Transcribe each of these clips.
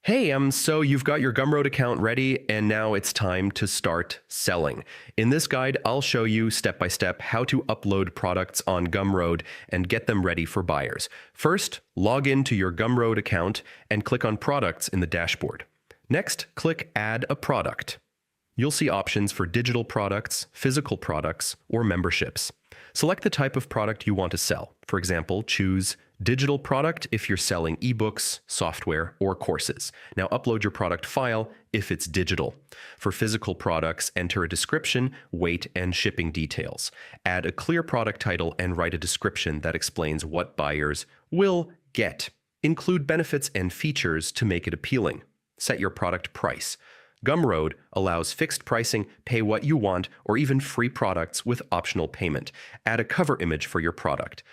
Hey, so you've got your Gumroad account ready, and now it's time to start selling. In this guide, I'll show you step by step how to upload products on Gumroad and get them ready for buyers. First, log into your Gumroad account and click on Products in the dashboard. Next, click Add a Product. You'll see options for digital products, physical products, or memberships. Select the type of product you want to sell. For example, choose digital product if you're selling eBooks, software, or courses. Now upload your product file if it's digital. For physical products, enter a description, weight, and shipping details. Add a clear product title and write a description that explains what buyers will get. Include benefits and features to make it appealing. Set your product price. Gumroad allows fixed pricing, pay what you want, or even free products with optional payment. Add a cover image for your product.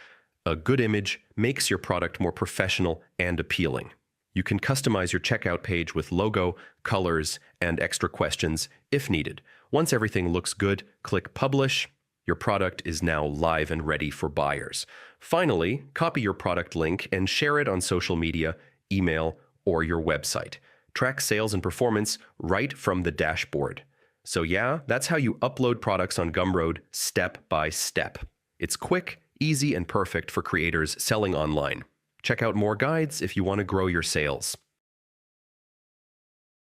A good image makes your product more professional and appealing. You can customize your checkout page with logo, colors, and extra questions if needed. Once everything looks good, click Publish. Your product is now live and ready for buyers. Finally, copy your product link and share it on social media, email, or your website. Track sales and performance right from the dashboard. So yeah, that's how you upload products on Gumroad step by step. It's quick, easy, and perfect for creators selling online. Check out more guides if you want to grow your sales.